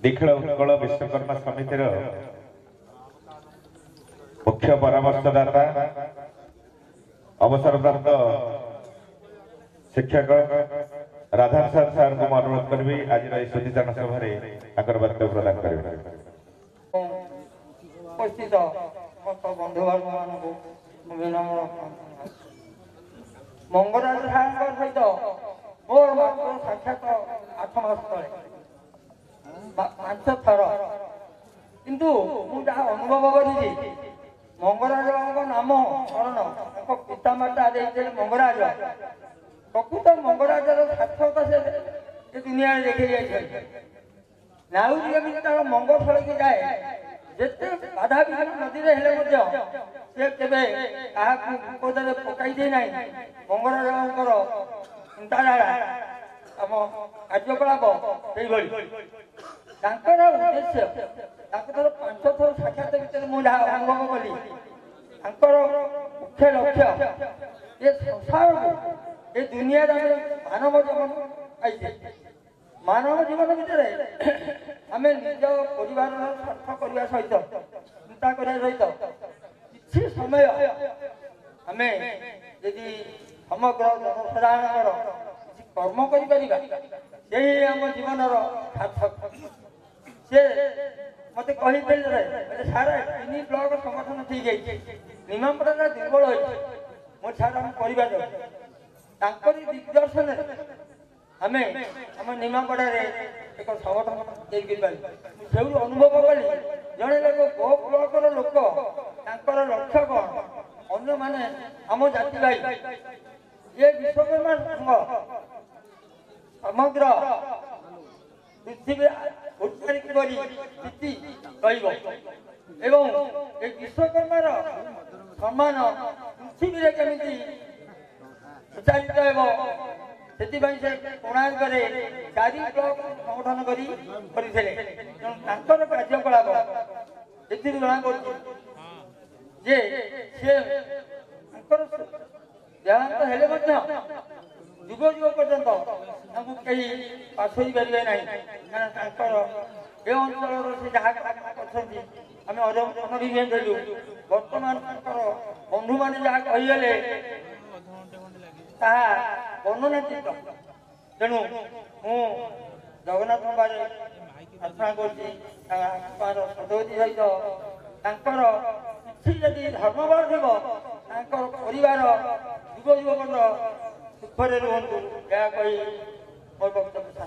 निखिल उत्कल विश्वकर्मा समितिर मुख्य परामर्शदाता अवसरप्राप्त शिक्षक राधाप्रसाद सार को अनुरोध करी आज सुचितान सभा वक्तव्य प्रदान करेंगे। उपस्थित बंधुवर्ग मंगराज सार सहित मोर मात्र साक्षात 8 मास तले 5 थर किंतु मुझे अनुभव करी मंगराज नाम करण पितामाता देते मंगराज प्रकृत मंगराजर सार्थकता से दुनिया देखे जाए नाउरी तार मंगलस्थल की जाए जिते बाधा विघ्न नदी से केवे विपद पकई दे ना मंगराजर चिंताधारा आम कार्यकलाप उद्देश्य 5 थर साक्षात भर मुझे अनुभव कली मुख्य लक्ष्य ये संसार को ये दुनिया मानव जीवन आई मानव जीवन भितर आम निज परिवार स्वार्थ करने सहित चिंता करने सहित किसी समय आम यदि समग्र जनसाधारण कर्म कर आम जीवन सार्थक से मत कही सारा 3 ब्लॉक संगठन ठीक है निमापड़ा दुर्बल हो सारा आम दिग्दर्शन आम आम निमापड़ा एक संगठन से अनुभव कली जड़े लोक गो ब्लॉकर लोक लक्ष्य कौन अन्य माने आम जाति भाई ये विश्वकर्मा संघ समग्र पृथ्वी उच्चारित स्थिति विश्वकर्मार सम्मान पृथ्वी केमी उच्चारित से कोणार्क 4 ब्लॉक संगठन कर कार्यकलाप जना जे देहांत हेले जुग जुग पर्यंत कहीं पासई पारे ना अंचल से जहाँ आम अनुभव देलु बर्तमान बंधु मान जहाँ कहीगले वर्णनातीत तेणु मु जगन्नाथ बारे प्रार्थना कर सदवती सहित किसी धर्मबल थी परिवार जुग जुग सुखरे रुहतु या कही मोर वक्तव्य